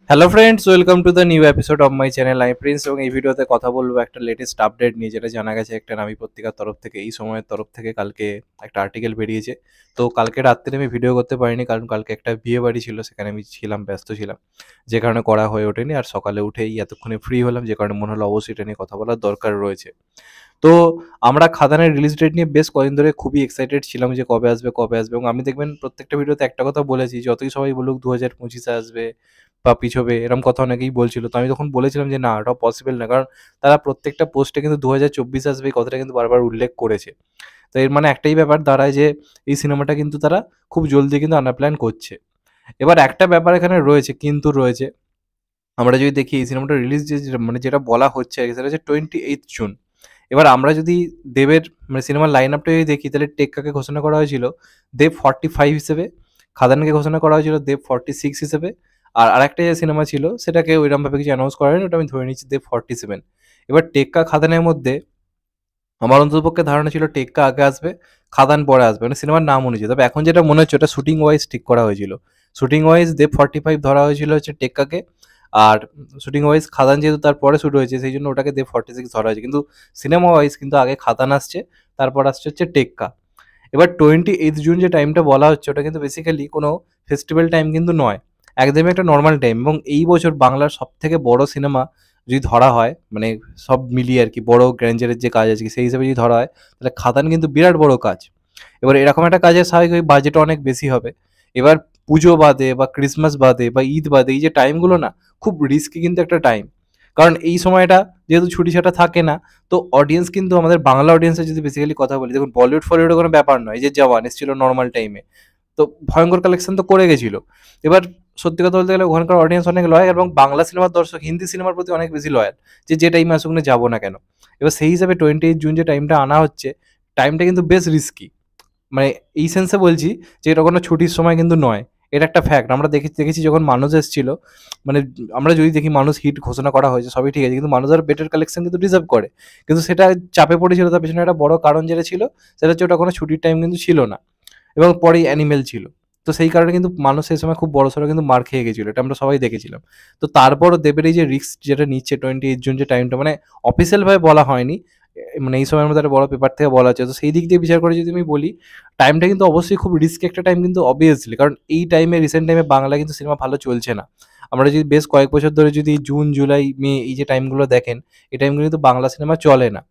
Hello friends, welcome to the new episode of my channel. আমি Prince এবং এই ভিডিওতে কথা বলবো একটা লেটেস্ট আপডেট নিয়ে, যেটা জানা গেছে একটা নামী পত্রিকার তরফ থেকে, এই সময়ের তরফ থেকে কালকে একটা আর্টিকেল বেরিয়েছে। তো কালকে রাত্রে আমি ভিডিও করতে পারিনি, কারণ কালকে একটা বিয়ে বাড়ি ছিল, সেখানে আমি ছিলাম, ব্যস্ত ছিলাম, যে কারণে করা হয়ে ওঠেনি। আর সকালে উঠেই এতক্ষণে ফ্রি হলাম, যে কারণে মনে হলো অবশ্যই এটা নিয়ে কথা বলার দরকার রয়েছে। তো আমরা খাদানের রিলিজ ডেট নিয়ে বেশ কদিন ধরে খুবই এক্সাইটেড ছিলাম যে কবে আসবে কবে আসবে, এবং আমি দেখবেন প্রত্যেকটা ভিডিওতে একটা কথা বলেছি, যতই সবাই বলুক 2025-এ আসবে বা পিছবে, এরকম কথা অনেকেই বলছিল। তো আমি তখন বলেছিলাম যে না, ওটা পসিবল না, কারণ তারা প্রত্যেকটা পোস্টে কিন্তু 2024 আসবে এই কথাটা কিন্তু বারবার উল্লেখ করেছে। তো এর মানে একটাই ব্যাপার দাঁড়ায় যে এই সিনেমাটা কিন্তু তারা খুব জলদি কিন্তু আনাপ্ল্যান করছে। এবার একটা ব্যাপার এখানে রয়েছে, কিন্তু রয়েছে, আমরা যদি দেখি এই সিনেমাটা রিলিজ মানে যেটা বলা হচ্ছে সেটা হচ্ছে 28 জুন। এবার আমরা যদি দেবের মানে সিনেমার লাইন আপটা যদি দেখি, তাহলে টেক্কাকে ঘোষণা করা হয়েছিল দেব 45 হিসেবে, খাদানকে ঘোষণা করা হয়েছিল দেব 46 হিসেবে, আর আরেকটা যে সিনেমা ছিল সেটাকে ওইরকমভাবে কিছু অ্যানাউন্স করা হয়নি, ওটা আমি ধরে নিচ্ছি দেব 47। এবার টেক্কা খাদানের মধ্যে আমার অন্ততপক্ষে ধারণা ছিল টেক্কা আগে আসবে, খাদান পরে আসবে, মানে সিনেমার নাম অনুযায়ী। তবে এখন যেটা মনে হচ্ছে ওটা শুটিং ওয়াইজ ঠিক করা হয়েছিল। শুটিং ওয়াইজ দেব 45 ধরা হয়েছিল হচ্ছে টেক্কাকে, আর শুটিং ওয়াইজ খাদান যেহেতু তারপরে শুরু হয়েছে, সেই জন্য ওটাকে দেব 46 ধরা হয়েছে। কিন্তু সিনেমা ওয়াইজ কিন্তু আগে খাদান আসছে, তারপর আসছে হচ্ছে টেক্কা। এবার 28 জুন যে টাইমটা বলা হচ্ছে, ওটা কিন্তু বেসিক্যালি কোনো ফেস্টিভ্যাল টাইম কিন্তু নয়, একদমই একটা নর্মাল টাইম। এবং এই বছর বাংলার সব থেকে বড় সিনেমা যদি ধরা হয়, মানে সব মিলিয়ে আর কি, বড় গ্র্যান্ডারের যে কাজ আছে সেই হিসেবে যদি ধরা হয়, তাহলে খাদান কিন্তু বিরাট বড় কাজ। এবার এরকম একটা কাজের স্বাভাবিক বাজেটও অনেক বেশি হবে। এবার পুজো বাদে বা ক্রিসমাস বাদে বা ঈদ বাদে এই যে টাইমগুলো না, খুব রিস্কি কিন্তু একটা টাইম। কারণ এই সময়টা যেহেতু ছুটি ছাটা থাকে না, তো অডিয়েন্স কিন্তু আমাদের বাংলা অডিয়েন্সের যদি বেসিক্যালি কথা বলি, দেখুন বলিউড ফলিউডের কোনো ব্যাপার নয়, এই যে জওয়ান এসেছিল নর্মাল টাইমে, তো ভয়ঙ্কর কালেকশন তো করে গেছিল। এবার সত্যি কথা বলতে গেলে ওখানকার অডিয়েন্স অনেক লয়াল, এবং বাংলা সিনেমার দর্শক হিন্দি সিনেমার প্রতি অনেক বেশি লয়াল, যে টাইমে আসুক না যাবো না কেন। এবার সেই হিসাবে 28 জুন যে টাইমটা আনা হচ্ছে, টাইমটা কিন্তু বেশ রিস্কি। মানে এই সেন্সে বলছি যে এটা কোনো ছুটির সময় কিন্তু নয়। এটা একটা ফ্যাক্ট। আমরা দেখেছি যখন মানুষ এসেছিল, মানে আমরা যদি দেখি মানুষ হিট ঘোষণা করা হয়েছে সবই ঠিক আছে, কিন্তু মানুষ আর বেটার কালেকশন কিন্তু ডিজার্ভ করে। কিন্তু সেটা চাপে পড়েছিল, তার পেছনে একটা বড় কারণ যেটা ছিল, সেটা হচ্ছে ওটা কোনো ছুটির টাইম কিন্তু ছিল না, এবং পরেই অ্যানিমেল ছিল। তো সেই কারণে কিন্তু মানুষ সেই সময় খুব বড়সড় কিন্তু মার খেয়ে গেছিল, এটা আমরা সবাই দেখেছিলাম। তো তারপরও দেবের এই যে রিস্ক যেটা নিচ্ছে 28 জুন যে টাইমটা, মানে অফিসিয়াল ভাবে বলা হয়নি, মানে এই সময়ের মধ্যে একটা বড় পেপার থেকে বলা হচ্ছে, তো সেই দিক দিয়ে বিচার করে যদি আমি বলি, টাইমটা কিন্তু অবশ্যই খুব রিস্ক একটা টাইম কিন্তু অবভিয়াসলি, কারণ এই টাইমে রিসেন্ট টাইমে বাংলা কিন্তু সিনেমা ভালো চলছে না। আমরা যদি বেশ কয়েক বছর ধরে যদি জুন জুলাই মে এই যে টাইমগুলো দেখেন, এই টাইমগুলো কিন্তু বাংলা সিনেমা চলে না।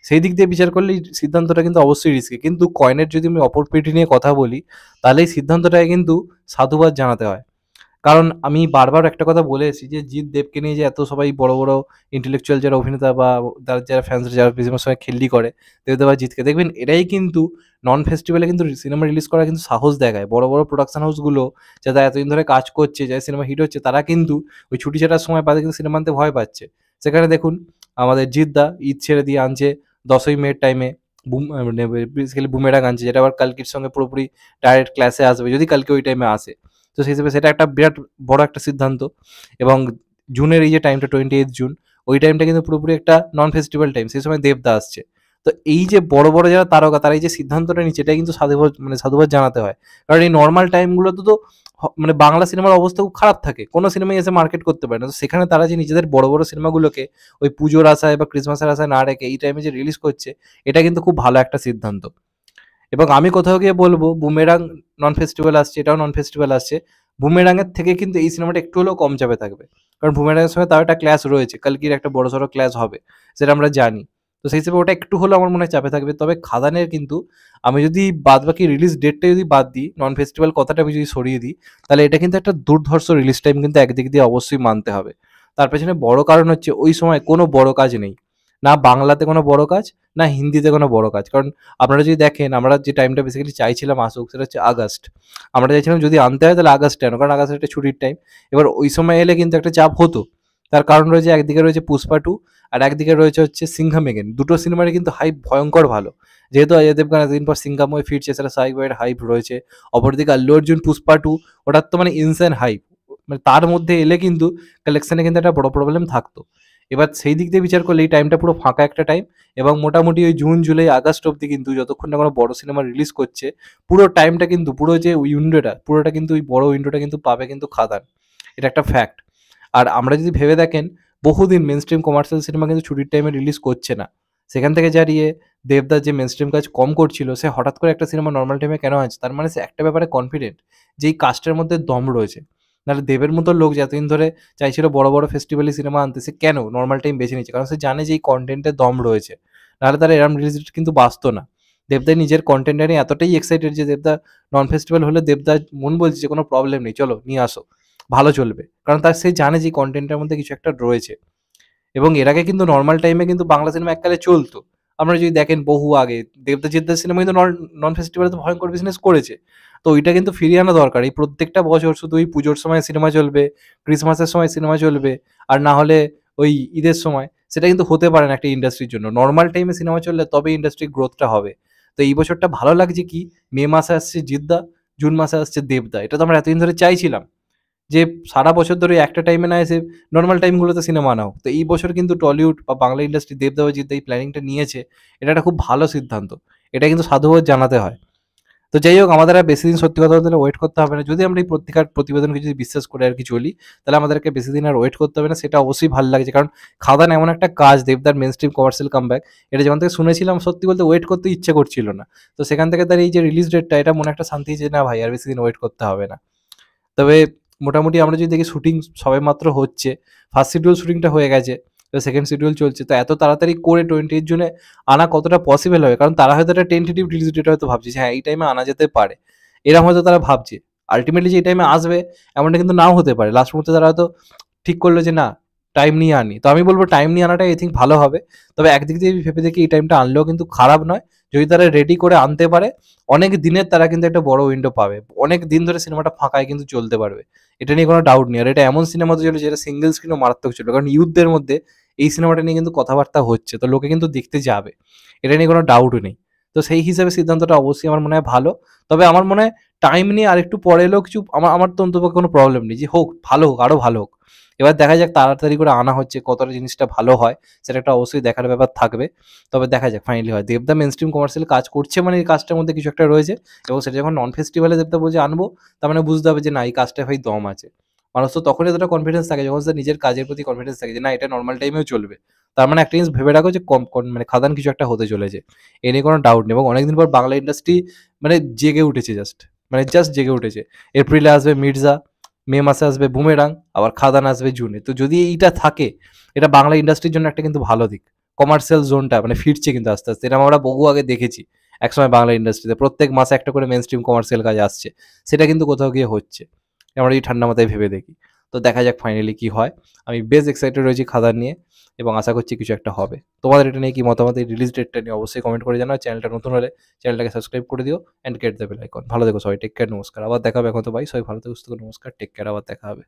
সেই দিক দিয়ে বিচার করলে এই সিদ্ধান্তটা কিন্তু অবশ্যই রিস্কি। কিন্তু কয়েনের যদি আমি অপর পিঠি নিয়ে কথা বলি, তাহলে এই সিদ্ধান্তটাকে কিন্তু সাধুবাদ জানাতে হয়। কারণ আমি বারবার একটা কথা বলে এসেছি যে জিৎ দেবকে নিয়ে যে এত সবাই বড় বড় ইন্টেলেকচুয়াল যারা অভিনেতা বা তার যারা ফ্যান্স যারা সিনেমার সঙ্গে খেললি করে, দেবদেব আর জিৎকে দেখবেন, এরাই কিন্তু নন ফেস্টিভ্যালে কিন্তু সিনেমা রিলিজ করার কিন্তু সাহস দেখায়। বড় বড় প্রোডাকশন হাউসগুলো যারা এতদিন ধরে কাজ করছে, যারা সিনেমা হিট হচ্ছে, তারা কিন্তু ওই ছুটি ছাটার সময় বাদে কিন্তু সিনেমা আনতে ভয় পাচ্ছে। সেখানে দেখুন আমাদের জিৎদা ঈদ ছেড়ে দিয়ে আনছে 10ই মের টাইমে বুম, মানে বেসিক্যালি বুমেরাং আনছে, যেটা আবার কালকির সঙ্গে পুরোপুরি ডাইরেক্ট ক্লাসে আসবে যদি কালকে ওই টাইমে আসে। তো সেই হিসেবে সেটা একটা বিরাট বড় একটা সিদ্ধান্ত। এবং জুনের এই যে টাইমটা 28 জুন, ওই টাইমটা কিন্তু পুরোপুরি একটা নন ফেস্টিভ্যাল টাইম, সেই সময় দেবদা আসছে। তো এই যে বড় বড় যারা তারকা, তারা এই যে সিদ্ধান্তটা নিচ্ছে, এটা কিন্তু সাধুবাদ মানে সাধুবাদ জানাতে হয়। কারণ এই নর্মাল টাইমগুলোতে তো মানে বাংলা সিনেমার অবস্থা খুব খারাপ থাকে, কোনো সিনেমাই এসে মার্কেট করতে পারে না। তো সেখানে তারা যে নিজেদের বড় বড় সিনেমাগুলোকে ওই পুজোর আশায় বা ক্রিসমাসের আশায় না রেখে এই টাইমে যে রিলিজ করছে, এটা কিন্তু খুব ভালো একটা সিদ্ধান্ত। এবং আমি কোথাও গিয়ে বলবো বুমেরাং নন ফেস্টিভ্যাল আসছে, এটাও নন ফেস্টিভ্যাল আসছে, বুমেরাংয়ের থেকে কিন্তু এই সিনেমাটা একটু হলেও কম চাপে থাকবে। কারণ বুমেরাংয়ের সঙ্গে তাও একটা ক্লাস রয়েছে, কালকির একটা বড়সড় ক্লাস হবে, সেটা আমরা জানি। তো সেই হিসেবে ওটা একটু হলেও আমার মনে হয় চাপে থাকবে। তবে খাদানের কিন্তু আমি যদি বাদ বাকি রিলিজ ডেটটা যদি বাদ দিই, নন ফেস্টিভ্যাল কথাটা আমি যদি সরিয়ে দিই, তাহলে এটা কিন্তু একটা দুর্ধর্ষ রিলিজ টাইম কিন্তু একদিক দিয়ে অবশ্যই মানতে হবে। তার পেছনে বড় কারণ হচ্ছে ওই সময় কোনো বড় কাজ নেই, না বাংলাতে কোনো বড় কাজ, না হিন্দিতে কোনো বড় কাজ। কারণ আপনারা যদি দেখেন, আমরা যে টাইমটা বেসিক্যালি চাইছিলাম আসুক, সেটা হচ্ছে আগস্ট। আমরা চাইছিলাম যদি আনতে হয় তাহলে আগস্টে আনো, কারণ আগস্ট একটা ছুটির টাইম। এবার ওই সময় এলে কিন্তু একটা চাপ হতো। তার কারণ রয়েছে, একদিকে রয়েছে পুষ্পা 2, আর একদিকে রয়েছে হচ্ছে সিংঘাম এগেন। দুটো সিনেমারই কিন্তু হাইপ ভয়ঙ্কর ভালো। যেহেতু অজয় দেবগন এতদিন পর সিংঘাম হয়ে ফিরছে, সেটা স্বাভাবিকভাবে হাইপ রয়েছে। অপরদিকে আল্লু অর্জুন পুষ্পা 2, ওটার তো মানে ইনসেন হাইপ। মানে তার মধ্যে এলে কিন্তু কালেকশনে কিন্তু একটা বড় প্রবলেম থাকতো। এবার সেই দিক দিয়ে বিচার করলে এই টাইমটা পুরো ফাঁকা একটা টাইম। এবং মোটামুটি ওই জুন জুলাই আগস্ট অব্দি কিন্তু যতক্ষণ না কোনো বড় সিনেমা রিলিজ করছে, পুরো টাইমটা কিন্তু পুরো যে উইন্ডোটা পুরোটা কিন্তু ওই বড় উইন্ডোটা কিন্তু পাবে কিন্তু খাদান। এটা একটা ফ্যাক্ট। আর আমরা যদি ভেবে দেখেন, বহুদিন মেইনস্ট্রিম কমার্শিয়াল সিনেমা কিন্তু ছুটির টাইমে রিলিজ করছে না। সেখান থেকে দাঁড়িয়ে দেবদার যে মেইনস্ট্রিম কাজ কম করছিল, সে হঠাৎ করে একটা সিনেমা নরমাল টাইমে কেন আনছে? তার মানে সে একটা ব্যাপারে কনফিডেন্ট যে এই কাজটার মধ্যে দম রয়েছে। নাহলে দেবের মতো লোক যে এতদিন ধরে চাইছিল বড়, বড় ফেস্টিভ্যালে সিনেমা আনতে, সে কেন নরমাল টাইম বেছে নিচ্ছে? কারণ সে জানে যে এই কনটেন্টে দম রয়েছে। নাহলে তারা এরম রিলিজ ডেট কিন্তু বাছতো না। দেবদা নিজের কনটেন্টটা নিয়ে এতটাই এক্সাইটেড যে দেবদা নন ফেস্টিভ্যাল হলে দেবদার মন বলছে যে কোনো প্রবলেম নেই, চলো নিয়ে আসো, ভালো চলবে। কারণ সে জানে যে এই কনটেন্টের মধ্যে কিছু একটা রয়েছে। এবং এর আগে কিন্তু নরমাল টাইমে কিন্তু বাংলা সিনেমা এককালে চলতো। আপনারা যদি দেখেন বহু আগে দেবজিৎদার সিনেমা কিন্তু নন ফেস্টিভ্যালে তো ভয়ঙ্কর বিজনেস করেছে। তো ওইটা কিন্তু ফিরিয়ে আনা দরকার। এই প্রত্যেকটা বছর শুধু ওই পুজোর সময় সিনেমা চলবে, ক্রিসমাসের সময় সিনেমা চলবে, আর না হলে ওই ঈদের সময়, সেটা কিন্তু হতে পারে না একটা ইন্ডাস্ট্রির জন্য। নরমাল টাইমে সিনেমা চললে তবে ইন্ডাস্ট্রির গ্রোথটা হবে। তো এই বছরটা ভালো লাগছে কি, মে মাসে আসছে জিদ্দা, জুন মাসে আসছে দেবদা। এটা তো আমরা এতদিন ধরে চাইছিলাম যে সারা বছর ধরে একটা টাইমে না এসে নরমাল টাইমগুলোতে সিনেমা আনা হোক। তো এই বছর কিন্তু টলিউড বা বাংলা ইন্ডাস্ট্রি দেবদা ও জিদ্দা এই প্ল্যানিংটা নিয়েছে। এটা একটা খুব ভালো সিদ্ধান্ত। এটা কিন্তু সাধুবাদ জানাতে হয়। তো যাই হোক, আমাদের আর বেশি দিন সত্যি কথা বলতে ওয়েট করতে হবে না। যদি আমরা এই পত্রিকার প্রতিবেদনকে যদি বিশ্বাস করে আর কি চলি, তাহলে আমাদেরকে বেশি দিন আর ওয়েট করতে হবে না। সেটা অবশ্যই ভালো লাগছে। কারণ খাদান এমন একটা কাজ, দেবদার মেইনস্ট্রিম কমার্শিয়াল কামব্যাক, এটা যখন থেকে শুনেছিলাম সত্যি বলতে ওয়েট করতে ইচ্ছে করছিল না। তো সেখান থেকে তার এই যে রিলিজ ডেটটা, এটা মনে একটা শান্তি যে না ভাই আর বেশি দিন ওয়েট করতে হবে না। তবে মোটামুটি আমরা যদি দেখি শুটিং সবেমাত্র হচ্ছে। ফার্স্ট শিডিউল শুটিংটা হয়ে গেছে। তো সেকেন্ড শিডিউল চলছে। তো এত তাড়াতাড়ি করে 28 জুনে আনা কতটা পসিবল হবে? কারণ তারা হয়তো একটা টেন্টেটিভ রিলিজ ডেট হয়তো ভাবছে যে হ্যাঁ, এই টাইমে আনা যেতে পারে। এরকম হয়তো তারা ভাবছে। আল্টিমেটলি যে এই টাইমে আসবে এমনটা কিন্তু নাও হতে পারে। লাস্ট মুহূর্তে তারা হয়তো ঠিক করলো যে না, টাইম নিয়ে আনি। তো আমি বলব টাইম নিয়ে আনাটাই আই থিংক ভালো হবে। তবে একদিক দিয়ে ভেবে দেখি এই টাইমটা আনলেও কিন্তু খারাপ নয়। যদি তারা রেডি করে আনতে পারে, অনেক দিনের তারা কিন্তু একটা বড় উইন্ডো পাবে। অনেক দিন ধরে সিনেমাটা ফাঁকায় কিন্তু চলতে পারবে। এটা নিয়ে কোনো ডাউট নেই। আর এটা এমন সিনেমা হতে চলেছে যেটা সিঙ্গেল স্ক্রিনও মারাত্মক চলবে। কারণ ইউথদের মধ্যে এই সিনেমাটা নিয়ে কিন্তু কথাবার্তা হচ্ছে। তো লোকে কিন্তু দেখতে যাবে। এটা নিয়ে কোনো ডাউটও নেই। তো সেই হিসাবে সিদ্ধান্তটা অবশ্যই আমার মনে হয় ভালো। তবে আমার মনে হয় টাইম নিয়ে আরেকটু পরে এলেও কিছু আমার তো অন্ততপক্ষে কোনো প্রবলেম নেই যে হোক, ভালো হোক, আরো ভালো হোক। এবার দেখা যাক তাড়াতাড়ি করে আনা হচ্ছে, কতটা জিনিসটা ভালো হয়, সেটা একটা অবশ্যই দেখার ব্যাপার থাকবে। তবে দেখা যাক ফাইনালি হয়। দেবদা মেইনস্ট্রিম কমার্শিয়াল কাজ করছে মানে এই কাজটার মধ্যে কিছু একটা রয়েছে, এবং সেটা যখন নন ফেস্টিভ্যালে দেবদা বলছে আনবো, তার মানে বুঝতে হবে যে না, এই কাজটায় ভাই দম আছে। মানুষ তো তখনই এতটা কনফিডেন্স থাকে যখন তার নিজের কাজের প্রতি কনফিডেন্স থাকে যে না, এটা নরমাল টাইমেও চলবে। তার মানে একটা জিনিস ভেবে রাখো যে মানে খাদান কিছু একটা হতে চলেছে। এ নিয়ে কোনো ডাউট নেই। এবং অনেকদিন পর বাংলা ইন্ডাস্ট্রি মানে জেগে উঠেছে জাস্ট। মানে জাস্ট জেগে উঠেছে। এপ্রিলে আসবে মির্জা, মে মাসে আসবে বুমেরাং, আবার খাদান আসবে জুনে। তো যদি এইটা থাকে, এটা বাংলা ইন্ডাস্ট্রির জন্য একটা কিন্তু ভালো দিক। কমার্শিয়াল জোনটা মানে ফিরছে কিন্তু আস্তে, আস্তে। এটা আমরা বহু আগে দেখেছি। একসময় বাংলা ইন্ডাস্ট্রিতে প্রত্যেক মাসে একটা করে মেইনস্ট্রিম কমার্শিয়াল কাজ আসছে। সেটা কিন্তু কোথাও গিয়ে হচ্ছে। আমরা এই ঠান্ডা মাথায় ভেবে দেখি। তো দেখা যাক ফাইনালি কি হয়। আমি বেশ এক্সাইটেড রয়েছি খাদান নিয়ে, এবং আশা করছি কিছু একটা হবে। তোমাদের এটা নিয়ে কি মতামত? এই রিলিজ ডেটটা নিয়ে অবশ্যই কমেন্ট করে জানাও। চ্যানেলটা নতুন হলে চ্যানেলটাকে সাবস্ক্রাইব করে দিও, and get the bell icon. ভালো থেকো সবাই, টেক কেয়ার, নমস্কার। আবার দেখা হবে। এখন তো ভাই সবাই ভালো থেকো, সুস্থ থেকো, নমস্কার, টেক কেয়ার, আবার দেখা হবে।